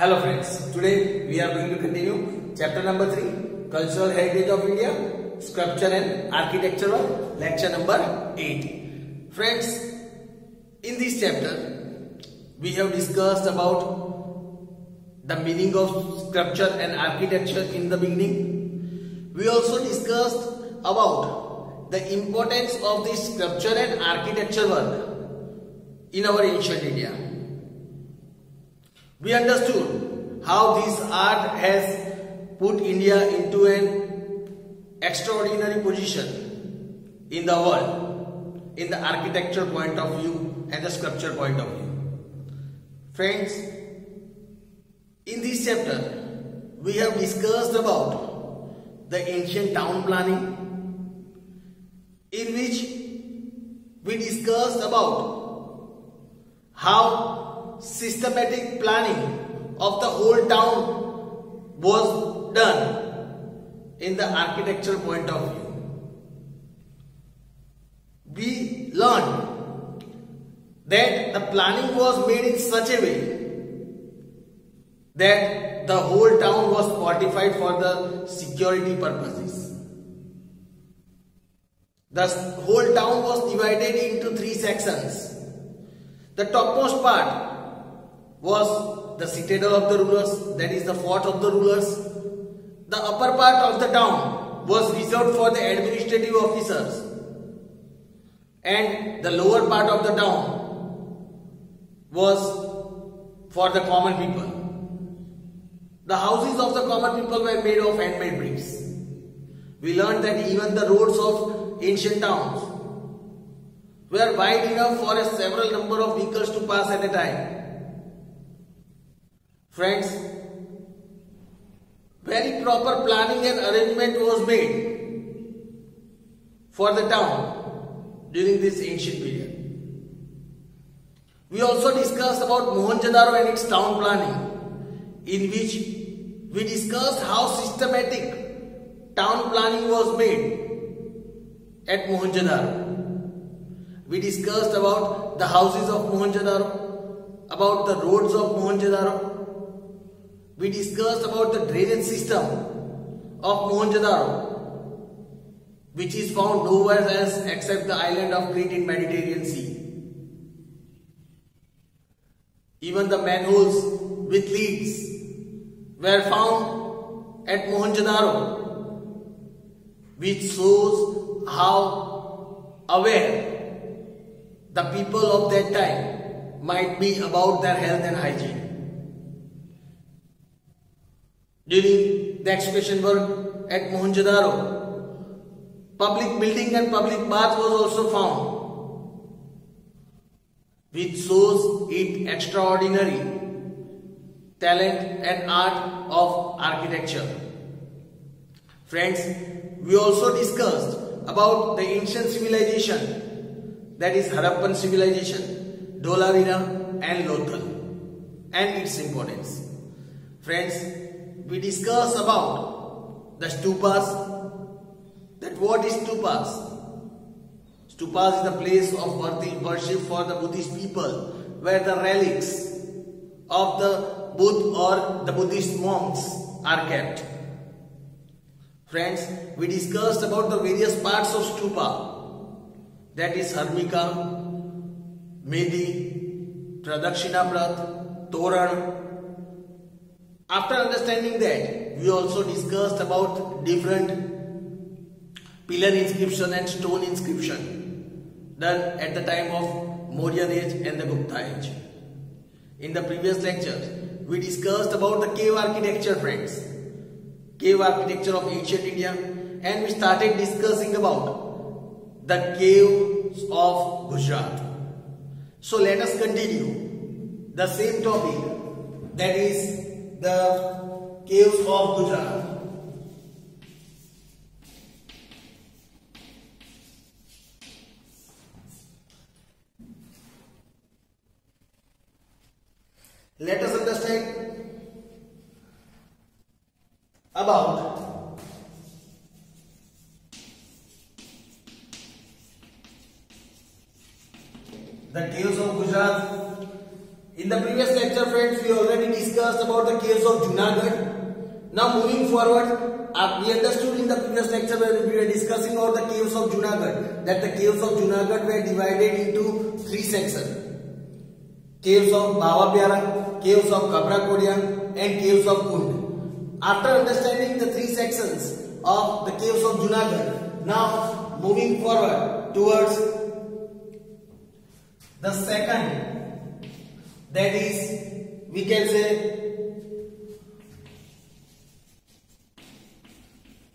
Hello friends, today we are going to continue chapter number 3, Cultural Heritage of India, Sculpture and Architecture, lecture number 8. Friends, in this chapter, we have discussed about the meaning of sculpture and architecture in the beginning. We also discussed about the importance of this sculpture and architecture work in our ancient India. We understood how this art has put India into an extraordinary position in the world, in the architecture point of view and the sculpture point of view. Friends, in this chapter, we have discussed about the ancient town planning, in which we discussed about how systematic planning of the whole town was done in the architectural point of view. We learned that the planning was made in such a way that the whole town was fortified for the security purposes. The whole town was divided into 3 sections. The topmost part was the citadel of the rulers, that is the fort of the rulers. The upper part of the town was reserved for the administrative officers, and the lower part of the town was for the common people. The houses of the common people were made of handmade bricks. We learned that even the roads of ancient towns were wide enough for a several number of vehicles to pass at a time. Friends, very proper planning and arrangement was made for the town during this ancient period. We also discussed about Mohenjo-daro and its town planning, in which we discussed how systematic town planning was made at Mohenjo-daro. We discussed about the houses of Mohenjo-daro, about the roads of Mohenjo-daro. We discussed about the drainage system of Mohenjo-daro, which is found nowhere else except the island of Crete in Mediterranean Sea. Even the manholes with leads were found at Mohenjo-daro, which shows how aware the people of that time might be about their health and hygiene. During the excavation work at Mohenjo-daro, public building and public bath was also found, which shows its extraordinary talent and art of architecture. Friends, we also discussed about the ancient civilization, that is Harappan civilization, Dholavira and Lothal, and its importance. Friends, we discussed about the stupas, that what is stupas? Stupas is the place of worship for the Buddhist people, where the relics of the Buddha or the Buddhist monks are kept. Friends, we discussed about the various parts of stupa, that is Harmika, Medi, Pradakshina Prat, Toran. After understanding that, we also discussed about different pillar inscription and stone inscription done at the time of Mauryan age and the Gupta age. In the previous lecture, we discussed about the cave architecture, friends. Cave architecture of ancient India, and we started discussing about the caves of Gujarat. So let us continue the same topic, that is the caves of Gujarat. Let us understand about the caves of Gujarat. In the previous lecture, friends, we already discussed discussed about the caves of Junagadh. Now moving forward, we understood in the previous lecture when we were discussing about the caves of Junagadh that the caves of Junagadh were divided into three sections: caves of Bawa Pyara, caves of Kabra Kodya, and caves of Kund. After understanding the three sections of the caves of Junagadh, now moving forward towards the second, that is, we can say,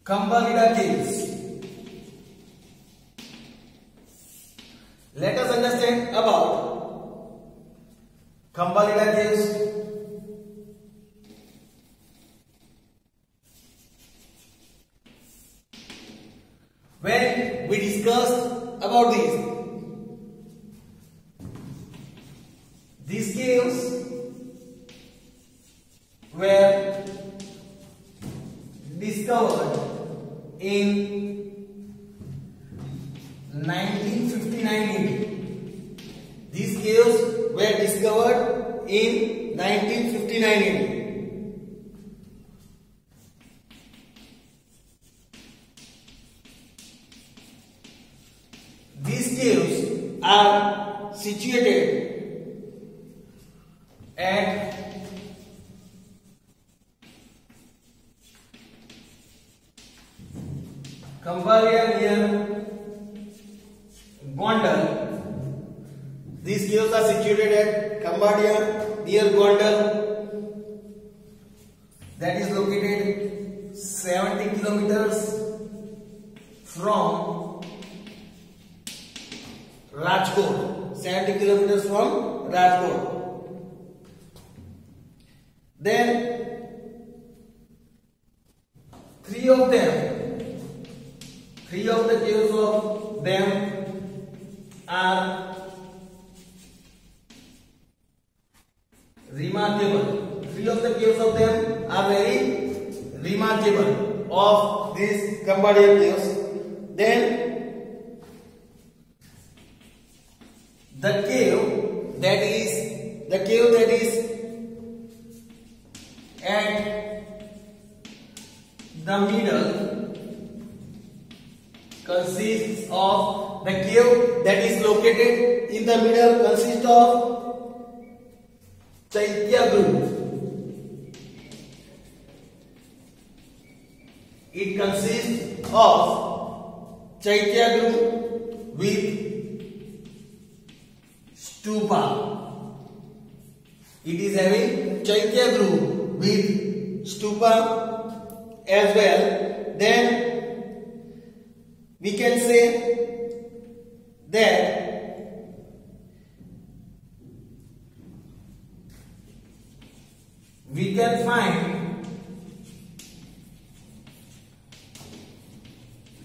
Khambalida caves. Let us understand about Khambalida caves. When we discussed about these caves were discovered in 1959. These caves were discovered in 1959. These caves are situated at Khambalia near Gondal. These caves are situated at Khambalia near Gondal. That is located 70 kilometers from Rajkot. 70 kilometers from Rajkot. Then three of the caves of them are remarkable. Three of the caves of them are very remarkable of these Khambalia caves. Then the cave that is at the middle consists of the cave that is located in the middle consists of Chaitya-Gru. It consists of Chaitya-Gru with stupa. It is having Chaitya-Gru with stupa as well. Then we can say that we can find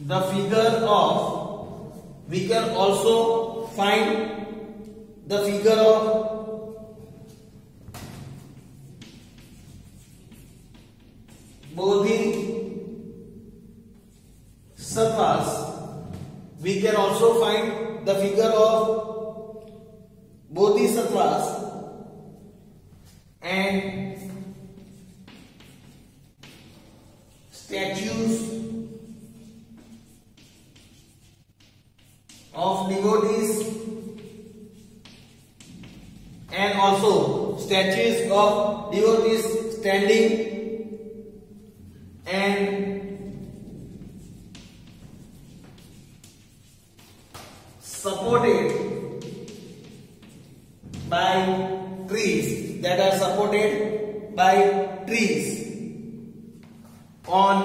the figure of, we can also find the figure of Bodhisattvas. We can also find the figure of Bodhisattvas and statues of devotees and also statues of devotees standing and supported by trees, that are supported by trees on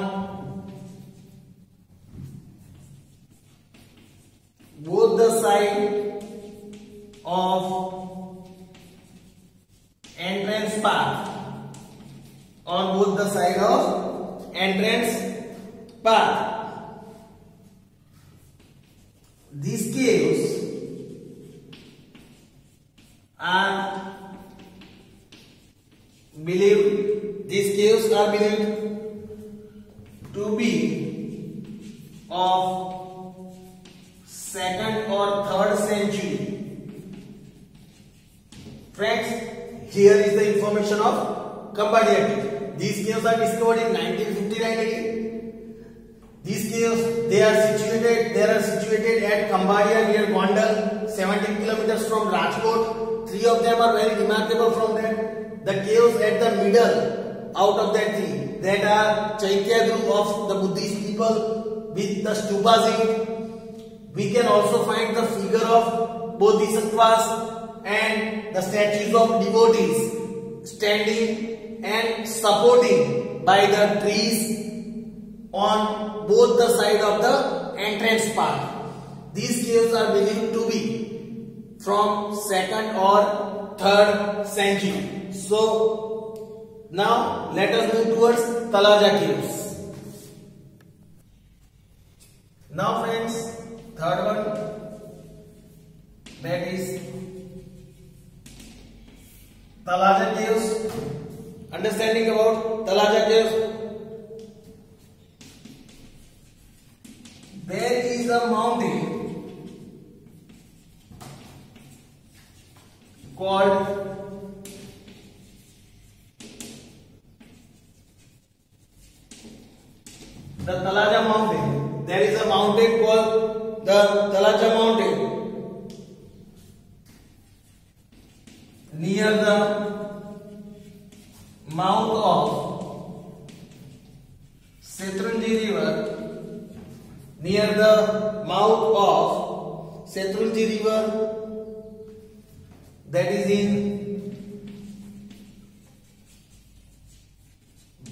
both the side of entrance path. On both the side of entrance path. These caves are believed to be of 2nd or 3rd century. Friends, here is the information of Cambodia cave. These caves are discovered in 1959 again. These caves, they are situated at Cambodia near Gondal, 17 kilometers from Rajkot. Three of them are very remarkable from that. The caves at the middle, out of that three, that are Chaitya group of the Buddhist people with the stupas in it. We can also find the figure of bodhisattvas and the statues of devotees standing and supporting by the trees on both the side of the entrance path. These caves are believed to be from 2nd or 3rd century. So now let us move towards Talaja caves. Now friends, third one, that is Talaja caves. Understanding about Talaja caves. There is a mountain called the Talaja mountain. There is a mountain called the Talaja mountain near the mouth of Setrunji river. Near the mouth of Setrunji river, that is in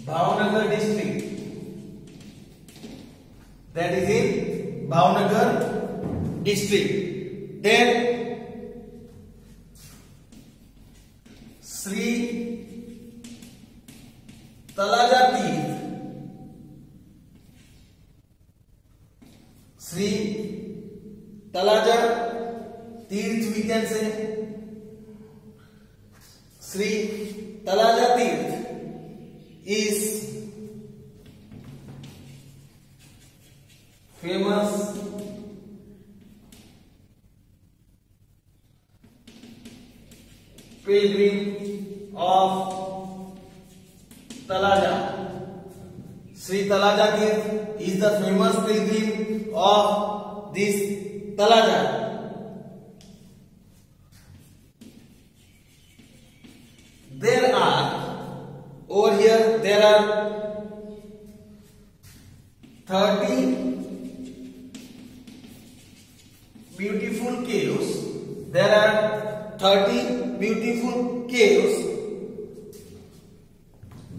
Bhavnagar district. That is in Bhavnagar district. Then Sri Talaja Tirth. Sri Talaja Tirth, we can say. Sri Talaja Tirth is famous pilgrim of Talaja. Sri Talaja Tirth is the famous pilgrim of this Talaja. There are, over here, there are 30 beautiful caves. There are 30 beautiful caves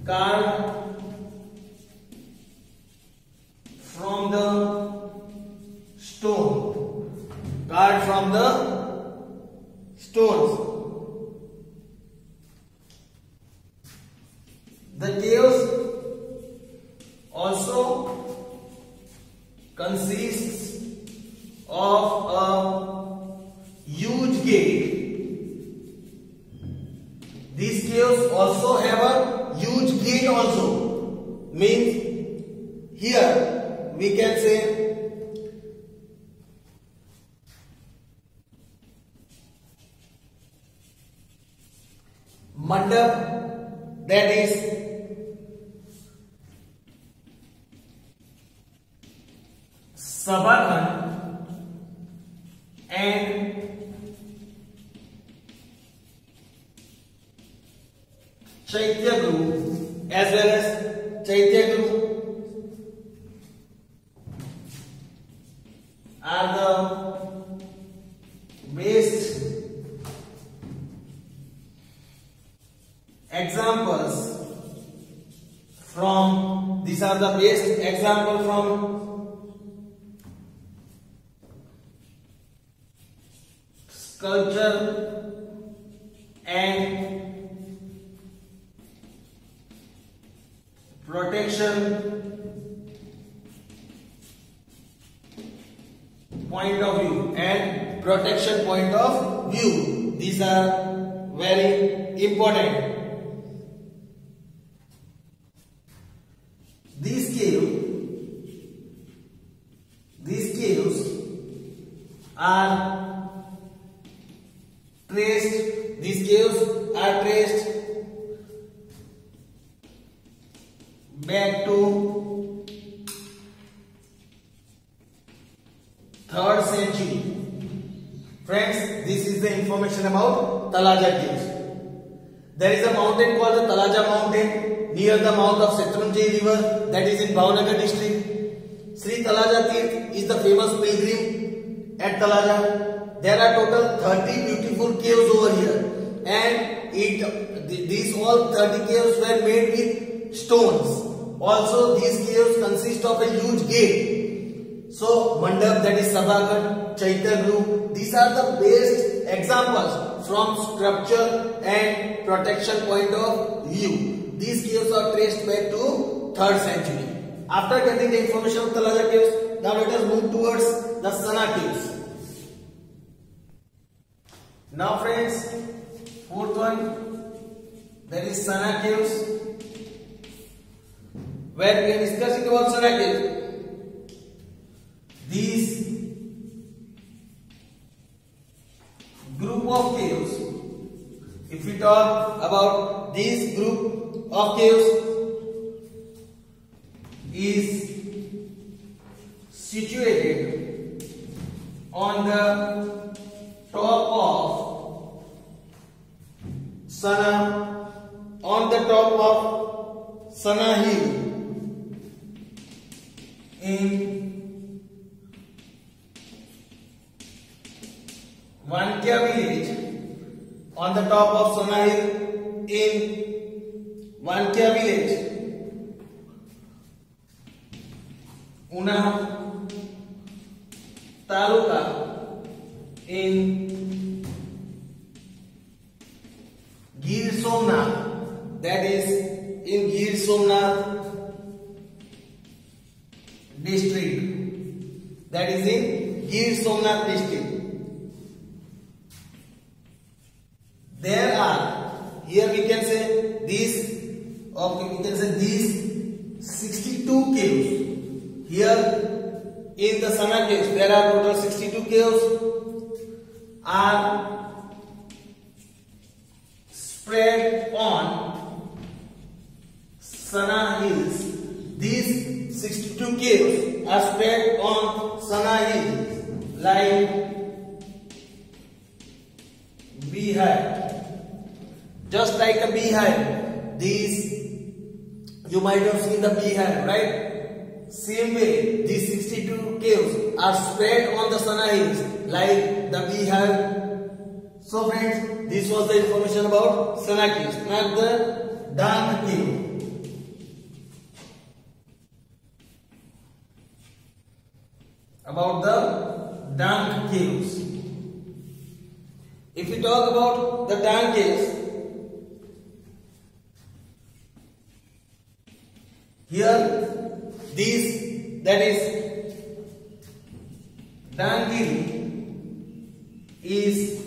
carved from the stone. Carved from the stones. The caves also consists of a huge gate. These caves also have a huge gate also. Means here we can say mandap, that is Sabakhan, and Chaitya group, as well as Chaitya group are the best examples from, these are the best example from sculpture and protection point of view and protection point of view. These are very important. These caves are traced. These caves are traced the information about Talaja caves. There is a mountain called the Talaja mountain near the mouth of Shetlanjai river, that is in Bhavnagar district. Sri Talaja Tirth is the famous pilgrim at Talaja. There are total 30 beautiful caves over here, and these all 30 caves were made with stones. Also, these caves consist of a huge gate. So, Mandap, that is Sabhagat, Chaitya, these are the best examples from structure and protection point of view. These caves are traced back to 3rd century. After getting the information of Talaja caves, now let us move towards the Sana caves. Now friends, 4th one, that is Sana caves, where we are discussing about Sana caves. These group of caves, if we talk about this group of caves, is situated on the top of Sana, on the top of Sana hill in Vankya village, on the top of Sana hill in Vankya village, Una Taluka in Gir Somnath, that is in Gir Somnath district, that is in Gir Somnath district. There are, here we can say these, okay, we can say these 62 caves. Here in the Sana caves, there are total 62 caves are spread on Sana hills. These 62 caves are spread on Sana hills like beehive, just like a beehive. These, you might have seen the beehive, right? Same way, these 62 caves are spread on the Sana hills like the beehive. So friends, this was the information about Sana caves. Now the Dang cave. About the Dang caves. If we talk about the Dang caves, here these, that is Dangiri is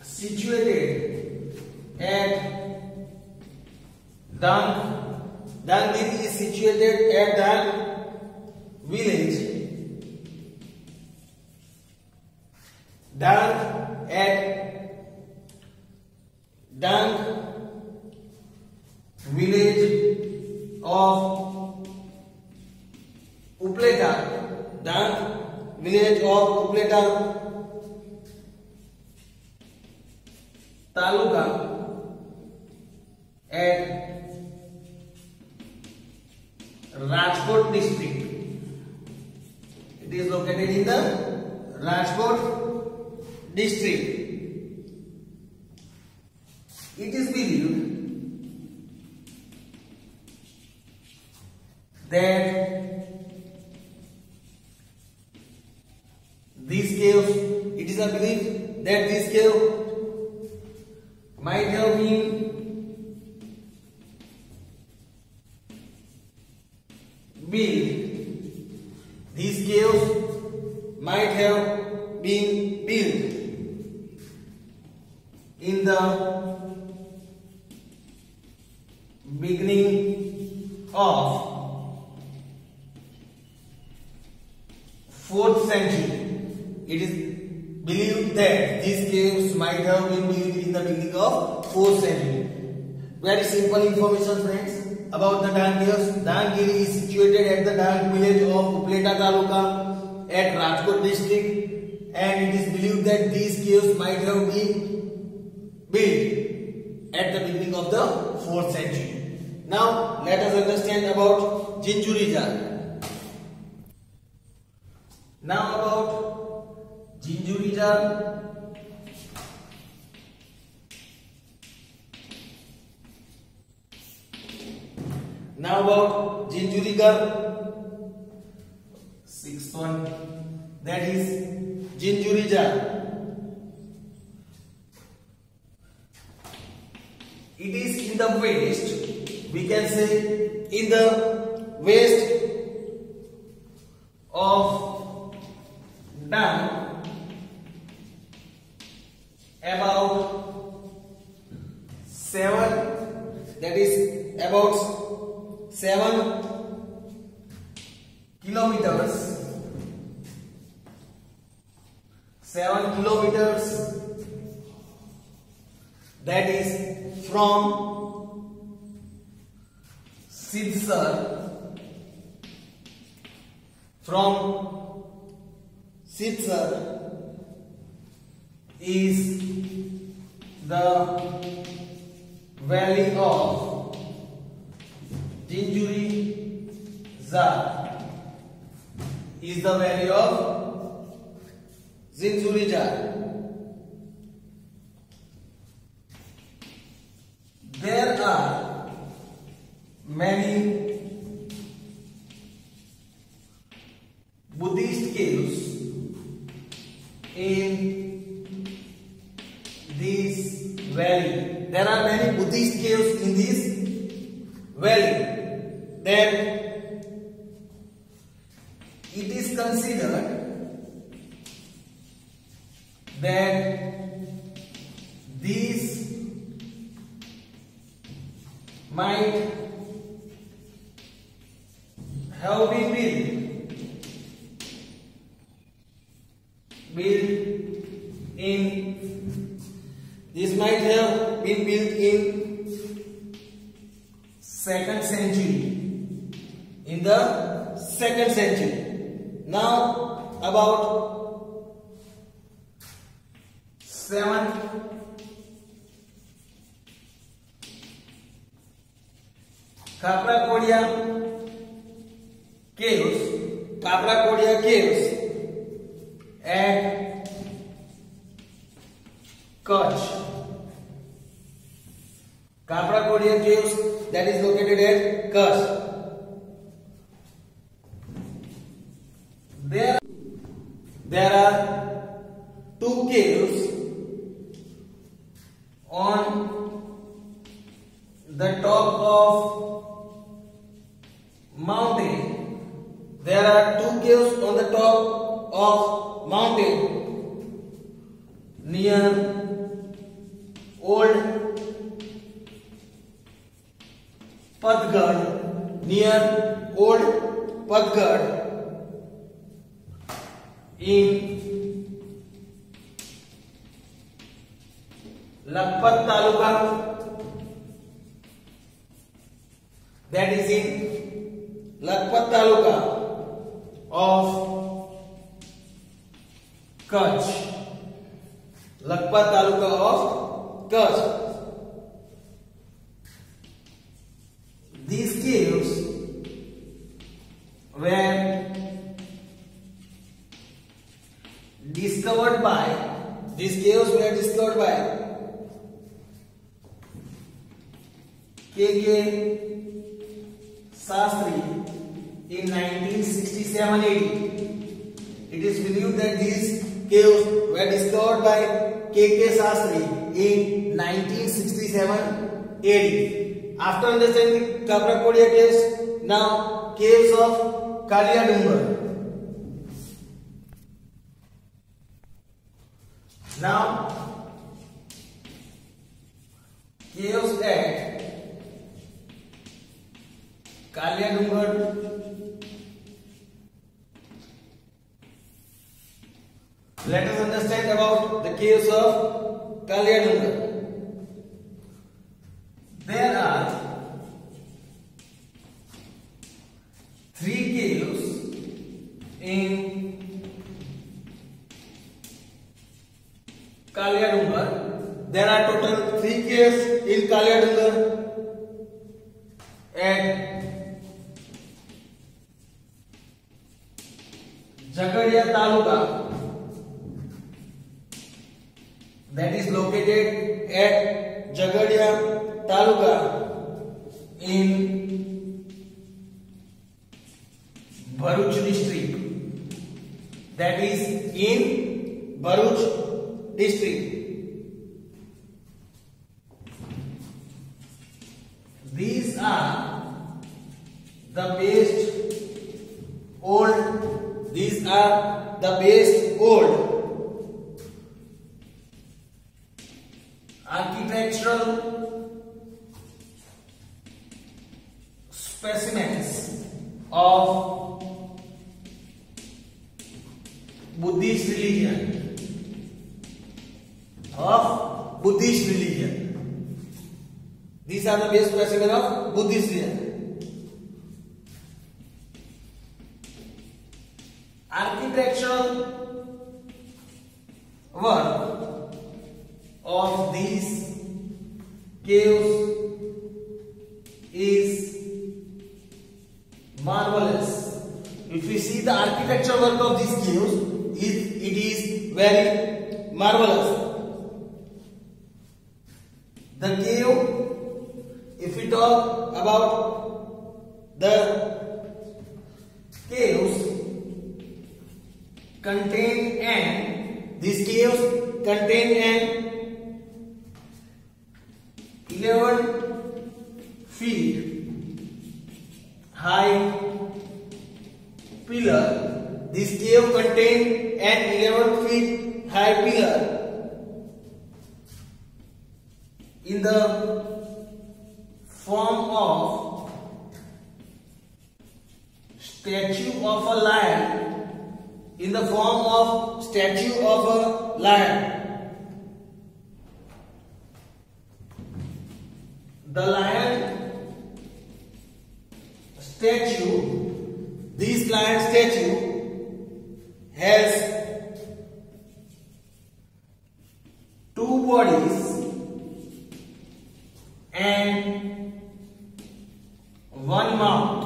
situated at Dangiri is situated at Dang village, Dang village of Upletar, Dang village of Upletar Taluka at Rajkot district. It is located in the Rajkot district. It is believed that these caves, it is a belief that this cave might have been built. These caves might have been built in the beginning of 4th century. It is believed that these caves might have been built in the beginning of 4th century. Very simple information, friends, about the Dang caves. Dangiri is situated at the Dang village of Upleta Taluka at Rajkot district, and it is believed that these caves might have been built at the beginning of the 4th century. Now let us understand about Jinjuri Jar. Now about Jinjuri Jar. Now about Jinjuri Jar. 6th one, that is Jinjuri Jar. It is in the west, we can say in the west of Dam, about 7 kilometers. 7 kilometers, that is from Sidsar. From Sidsar is the valley of Jinjuri Jar. Is the valley of Jinjuri Jar. There are many Buddhist caves in this valley. There are many Buddhist caves in this valley. Then it is considered that these might have been built in 2nd century. In the 2nd century. Now about 7 Kaprakodia caves at Kutch. Kaprakodia caves that is located at Kutch. There are 2 caves on the top of mountain. There are 2 caves on the top of mountain near Old Pathgad. Near Old Pathgad in Lakhpat Taluka, that is in Lakhpat Taluka of Kutch. Lakhpat Taluka of Kutch. These caves were discovered by K.K. Sastry in 1967 AD. It is believed that these caves were discovered by K.K. Sastry in 1967 AD. After understanding Kaprakodia caves, now caves of Kaliyadungar. Now caves at Kaliyadungar. Let us understand about the caves of Kaliyadungar. There are 3 caves in three caves in Kalyadungar at Jhagadia Taluka, that is located at Jhagadia Taluka in Bharuch district, that is in Bharuch district. These are the best old architectural specimens of Buddhist religion. These are the best specimens of Buddhist religion. Architectural work of these caves is marvelous. If we see the architectural work of these caves, it is very marvelous. The cave, if we talk about the caves, these caves contain an 11 feet high pillar. This cave contains an 11 feet high pillar in the form of statue of a lion. In the form of statue of a lion. The lion statue, this lion statue has two bodies and one mouth.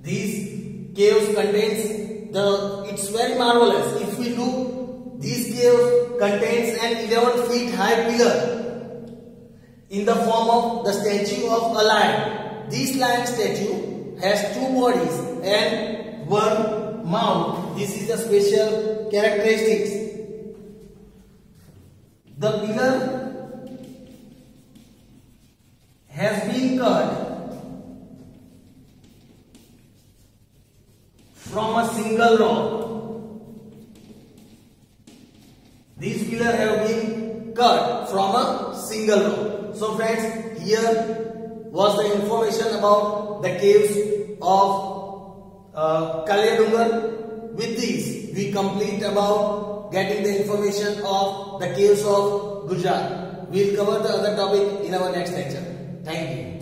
These caves contains it's very marvelous. If we look, these caves contains an 11 feet high pillar in the form of the statue of a lion. This lion statue has two bodies and one mouth. This is the special characteristics. The pillar has been cut from a single rock. These pillars have been cut from a single rock. So friends, here was the information about the caves of Kalyadungar. With this, we complete about getting the information of the caves of Gujarat. We will cover the other topic in our next lecture. Thank you.